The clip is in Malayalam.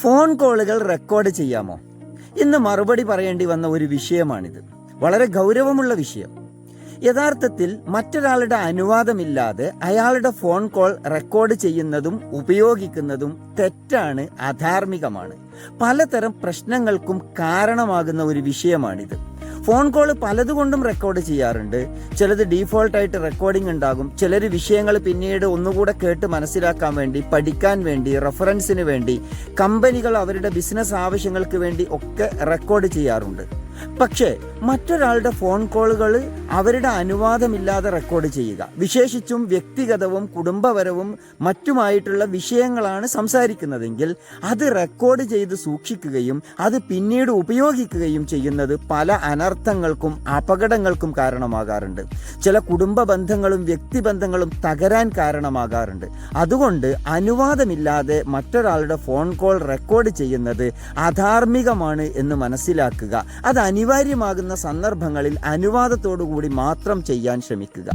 ഫോൺ കോളുകൾ റെക്കോർഡ് ചെയ്യാമോ? ഇന്ന് മറുപടി പറയേണ്ടി വന്ന ഒരു വിഷയമാണിത്. വളരെ ഗൗരവമുള്ള വിഷയം. യഥാർത്ഥത്തിൽ മറ്റൊരാളുടെ അനുവാദമില്ലാതെ അയാളുടെ ഫോൺ കോൾ റെക്കോർഡ് ചെയ്യുന്നതും ഉപയോഗിക്കുന്നതും തെറ്റാണ്, അധാർമികമാണ്. പലതരം പ്രശ്നങ്ങൾക്കും കാരണമാകുന്ന ഒരു വിഷയമാണിത്. ഫോൺ കോൾ പലതുകൊണ്ടും റെക്കോർഡ് ചെയ്യാറുണ്ട്. ചിലത് ഡീഫോൾട്ടായിട്ട് റെക്കോർഡിംഗ് ഉണ്ടാകും. ചിലർ വിഷയങ്ങൾ പിന്നീട് ഒന്നുകൂടെ കേട്ട് മനസ്സിലാക്കാൻ വേണ്ടി, പഠിക്കാൻ വേണ്ടി, റെഫറൻസിന് വേണ്ടി, കമ്പനികൾ അവരുടെ ബിസിനസ് ആവശ്യങ്ങൾക്ക് വേണ്ടി ഒക്കെ റെക്കോർഡ് ചെയ്യാറുണ്ട്. പക്ഷേ മറ്റൊരാളുടെ ഫോൺ കോളുകൾ അവരുടെ അനുവാദമില്ലാതെ റെക്കോർഡ് ചെയ്യുക, വിശേഷിച്ചും വ്യക്തിഗതവും കുടുംബപരവും മറ്റുമായിട്ടുള്ള വിഷയങ്ങളാണ് സംസാരിക്കുന്നതെങ്കിൽ അത് റെക്കോർഡ് ചെയ്ത് സൂക്ഷിക്കുകയും അത് പിന്നീട് ഉപയോഗിക്കുകയും ചെയ്യുന്നത് പല അനർത്ഥങ്ങൾക്കും അപകടങ്ങൾക്കും കാരണമാകാറുണ്ട്. ചില കുടുംബ ബന്ധങ്ങളും വ്യക്തിബന്ധങ്ങളും തകരാൻ കാരണമാകാറുണ്ട്. അതുകൊണ്ട് അനുവാദമില്ലാതെ മറ്റൊരാളുടെ ഫോൺ കോൾ റെക്കോർഡ് ചെയ്യുന്നത് അധാർമികമാണ് എന്ന് മനസ്സിലാക്കുക. അത് അനിവാര്യമാകുന്ന സന്ദർഭങ്ങളിൽ അനുവാദത്തോടു കൂടി മാത്രം ചെയ്യാൻ ശ്രമിക്കുക.